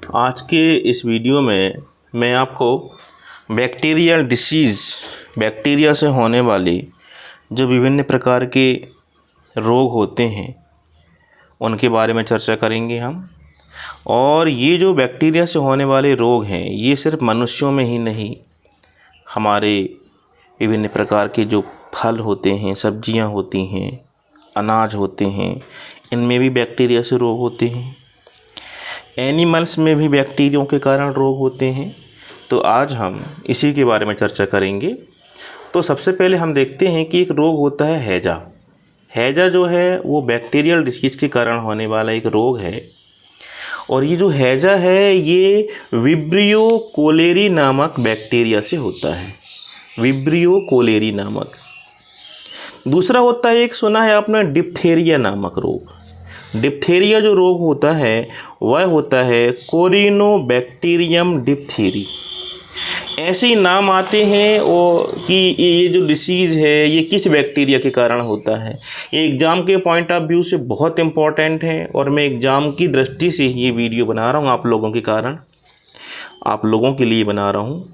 आज के इस वीडियो में मैं आपको बैक्टीरियल डिसीज़, बैक्टीरिया से होने वाली जो विभिन्न प्रकार के रोग होते हैं उनके बारे में चर्चा करेंगे हम। और ये जो बैक्टीरिया से होने वाले रोग हैं ये सिर्फ मनुष्यों में ही नहीं, हमारे विभिन्न प्रकार के जो फल होते हैं, सब्जियां होती हैं, अनाज होते हैं, इनमें भी बैक्टीरिया से रोग होते हैं। एनिमल्स में भी बैक्टीरियों के कारण रोग होते हैं। तो आज हम इसी के बारे में चर्चा करेंगे। तो सबसे पहले हम देखते हैं कि एक रोग होता है हैजा। हैजा जो है वो बैक्टीरियल डिसीज के कारण होने वाला एक रोग है। और ये जो हैजा है ये विब्रियो कोलेरी नामक बैक्टीरिया से होता है, विब्रियो कोलेरी नामक। दूसरा होता है, एक सुना है आपने, डिप्थेरिया नामक रोग। डिप्थेरिया जो रोग होता है वह होता है कोरिनोबैक्टीरियम डिप्थेरी। ऐसे ही नाम आते हैं और कि ये जो डिसीज़ है ये किस बैक्टीरिया के कारण होता है। ये एग्ज़ाम के पॉइंट ऑफ व्यू से बहुत इम्पॉर्टेंट है और मैं एग्ज़ाम की दृष्टि से ये वीडियो बना रहा हूँ, आप लोगों के कारण, आप लोगों के लिए बना रहा हूँ।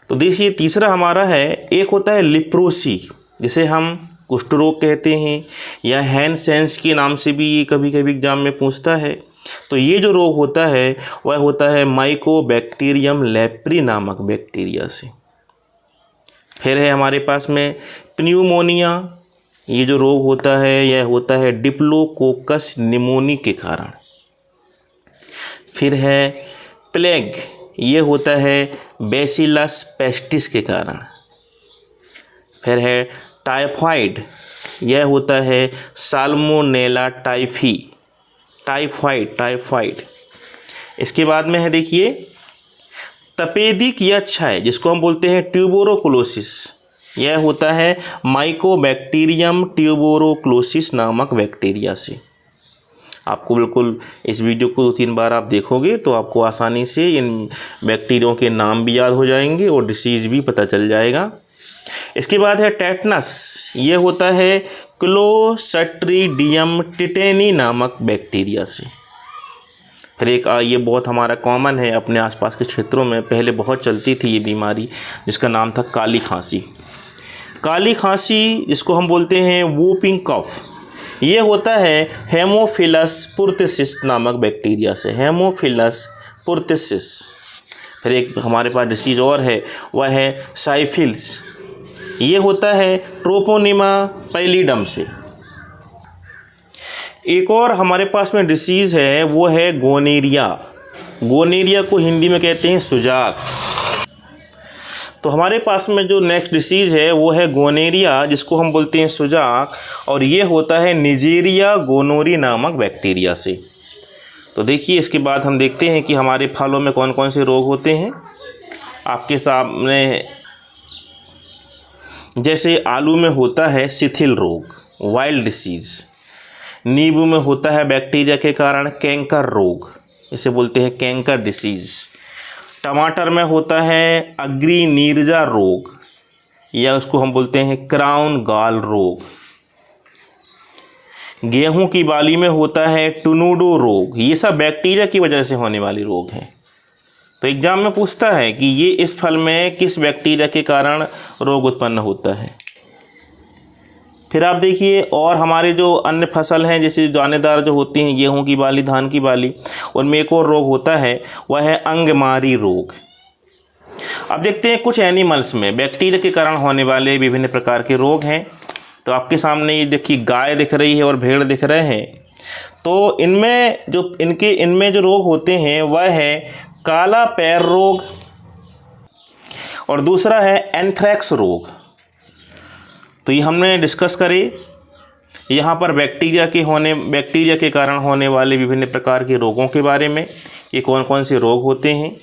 तो देखिए, तीसरा हमारा है, एक होता है लिप्रोसी, जिसे हम कुष्ठ रोग कहते हैं या हैंसेंस के नाम से भी ये कभी कभी एग्जाम में पूछता है। तो ये जो रोग होता है वह होता है माइकोबैक्टीरियम लेप्री नामक बैक्टीरिया से। फिर है हमारे पास में प्न्यूमोनिया। ये जो रोग होता है यह होता है डिप्लोकोकस निमोनी के कारण। फिर है प्लेग, ये होता है बैसिलस पेस्टिस के कारण। फिर है टाइफाइड, यह होता है साल्मोनेला टाइफी, टाइफाइड। इसके बाद में है, देखिए, तपेदिक या क्षय, जिसको हम बोलते हैं ट्यूबोरोक्लोसिस, यह होता है माइकोबैक्टीरियम ट्यूबोरोक्लोसिस नामक बैक्टीरिया से। आपको बिल्कुल इस वीडियो को 2-3 बार आप देखोगे तो आपको आसानी से इन बैक्टीरियों के नाम भी याद हो जाएंगे और डिसीज़ भी पता चल जाएगा। इसके बाद है टेटनस, ये होता है क्लोस्ट्रीडियम टिटेनी नामक बैक्टीरिया से। फिर एक ये बहुत हमारा कॉमन है, अपने आसपास के क्षेत्रों में पहले बहुत चलती थी ये बीमारी, जिसका नाम था काली खांसी। काली खांसी जिसको हम बोलते हैं वूपिंग कफ, ये होता है हेमोफिलस पुर्टिसिस नामक बैक्टीरिया से, हेमोफिलस पुर्टिसिस। फिर एक हमारे पास डिसीज़ और है, वह है साइफिल्स, ये होता है ट्रोपोनिमा पैलिडम से। एक और हमारे पास में डिसीज़ है, वो है गोनेरिया। गोनेरिया को हिंदी में कहते हैं सुजाक। तो हमारे पास में जो नेक्स्ट डिसीज़ है वो है गोनेरिया, जिसको हम बोलते हैं सुजाक, और ये होता है निजेरिया गोनोरी नामक बैक्टीरिया से। तो देखिए, इसके बाद हम देखते हैं कि हमारे फलों में कौन कौन से रोग होते हैं। आपके सामने जैसे आलू में होता है शिथिल रोग, वाइल्ड डिसीज़। नींबू में होता है बैक्टीरिया के कारण कैंकर रोग, इसे बोलते हैं कैंकर डिसीज़। टमाटर में होता है अग्रिनीरजा रोग, या उसको हम बोलते हैं क्राउन गॉल रोग। गेहूं की बाली में होता है टुनुडो रोग। ये सब बैक्टीरिया की वजह से होने वाली रोग हैं। तो एग्जाम में पूछता है कि ये इस फल में किस बैक्टीरिया के कारण रोग उत्पन्न होता है। फिर आप देखिए, और हमारे जो अन्य फसल हैं, जैसे दानेदार जो होती हैं, गेहूं की बाली, धान की बाली, उनमें एक और रोग होता है, वह है अंगमारी रोग। अब देखते हैं कुछ एनिमल्स में बैक्टीरिया के कारण होने वाले विभिन्न प्रकार के रोग हैं। तो आपके सामने ये देखिए, गाय दिख रही है और भेड़ दिख रहे हैं। तो इनमें जो रोग होते हैं वह है काला पैर रोग, और दूसरा है एंथ्रेक्स रोग। तो ये हमने डिस्कस करे यहाँ पर बैक्टीरिया के कारण होने वाले विभिन्न प्रकार के रोगों के बारे में, ये कौन कौन से रोग होते हैं।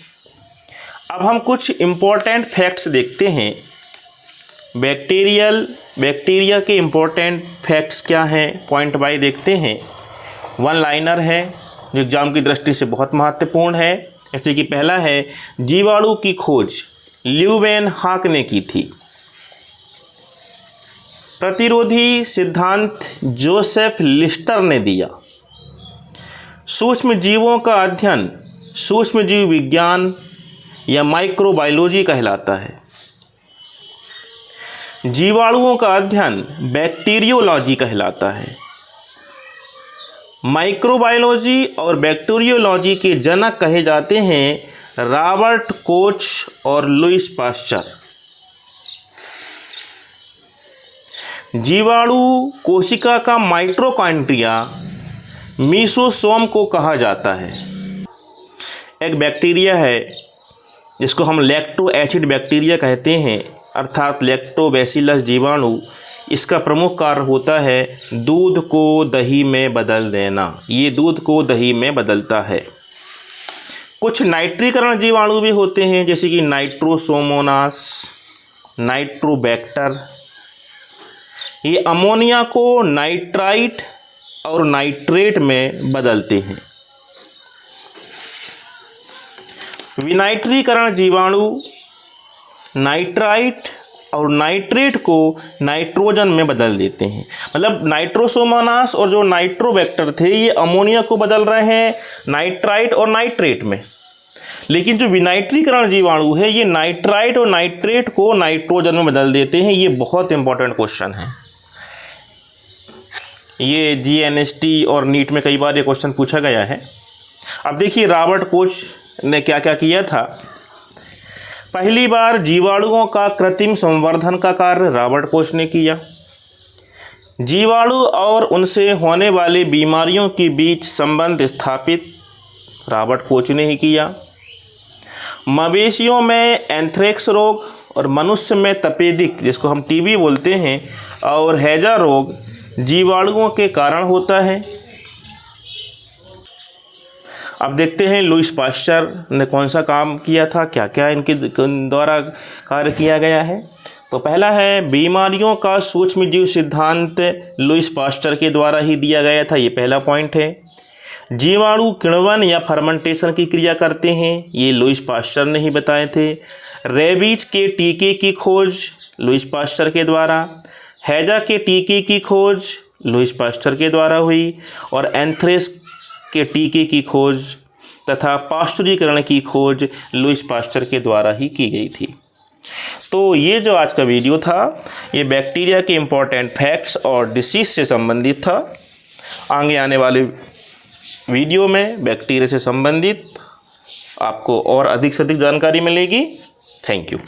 अब हम कुछ इम्पोर्टेंट फैक्ट्स देखते हैं। बैक्टीरिया के इम्पोर्टेंट फैक्ट्स क्या हैं, पॉइंट बाय देखते हैं। वन लाइनर है जो एग्जाम की दृष्टि से बहुत महत्वपूर्ण है। जैसे कि पहला है, जीवाणु की खोज ल्यूवेनहॉक ने की थी। प्रतिरोधी सिद्धांत जोसेफ लिस्टर ने दिया। सूक्ष्म जीवों का अध्ययन सूक्ष्मजीव विज्ञान या माइक्रोबायोलॉजी कहलाता है। जीवाणुओं का अध्ययन बैक्टीरियोलॉजी कहलाता है। माइक्रोबायोलॉजी और बैक्टीरियोलॉजी के जनक कहे जाते हैं रॉबर्ट कोच और लुईस पाश्चर। जीवाणु कोशिका का माइटोकॉन्ड्रिया मीसोसोम को कहा जाता है। एक बैक्टीरिया है जिसको हम लैक्टो एसिड बैक्टीरिया कहते हैं, अर्थात लैक्टोबैसिलस जीवाणु। इसका प्रमुख कार्य होता है दूध को दही में बदल देना। ये दूध को दही में बदलता है। कुछ नाइट्रीकरण जीवाणु भी होते हैं, जैसे कि नाइट्रोसोमोनास, नाइट्रोबैक्टर। ये अमोनिया को नाइट्राइट और नाइट्रेट में बदलते हैं। विनाइट्रीकरण जीवाणु नाइट्राइट और नाइट्रेट को नाइट्रोजन में बदल देते हैं। मतलब नाइट्रोसोमोनास और जो नाइट्रोबैक्टर थे ये अमोनिया को बदल रहे हैं नाइट्राइट और नाइट्रेट में, लेकिन जो विनाइट्रीकरण जीवाणु है ये नाइट्राइट और नाइट्रेट को नाइट्रोजन में बदल देते हैं। ये बहुत इंपॉर्टेंट क्वेश्चन है। ये जीएनएसटी और नीट में कई बार ये क्वेश्चन पूछा गया है। अब देखिए रॉबर्ट कोच ने क्या क्या किया था। पहली बार जीवाणुओं का कृत्रिम संवर्धन का कार्य रॉबर्ट कोच ने किया। जीवाणु और उनसे होने वाली बीमारियों के बीच संबंध स्थापित रॉबर्ट कोच ने ही किया। मवेशियों में एंथ्रेक्स रोग और मनुष्य में तपेदिक, जिसको हम टीबी बोलते हैं, और हैजा रोग जीवाणुओं के कारण होता है। अब देखते हैं लुईस पाश्चर ने कौन सा काम किया था, क्या क्या इनके द्वारा कार्य किया गया है। तो पहला है बीमारियों का सूक्ष्मजीव सिद्धांत लुईस पाश्चर के द्वारा ही दिया गया था। ये पहला पॉइंट है। जीवाणु किण्वन या फर्मेंटेशन की क्रिया करते हैं, ये लुईस पाश्चर ने ही बताए थे। रेबीज के टीके की खोज लुईस पाश्चर के द्वारा, हैजा के टीके की खोज लुईस पाश्चर के द्वारा हुई, और एंथ्रेक्स के टीके की खोज तथा पाश्चुरीकरण की खोज लुईस पाश्चर के द्वारा ही की गई थी। तो ये जो आज का वीडियो था ये बैक्टीरिया के इम्पोर्टेंट फैक्ट्स और डिसीज़ से संबंधित था। आगे आने वाले वीडियो में बैक्टीरिया से संबंधित आपको और अधिक से अधिक जानकारी मिलेगी। Thank you.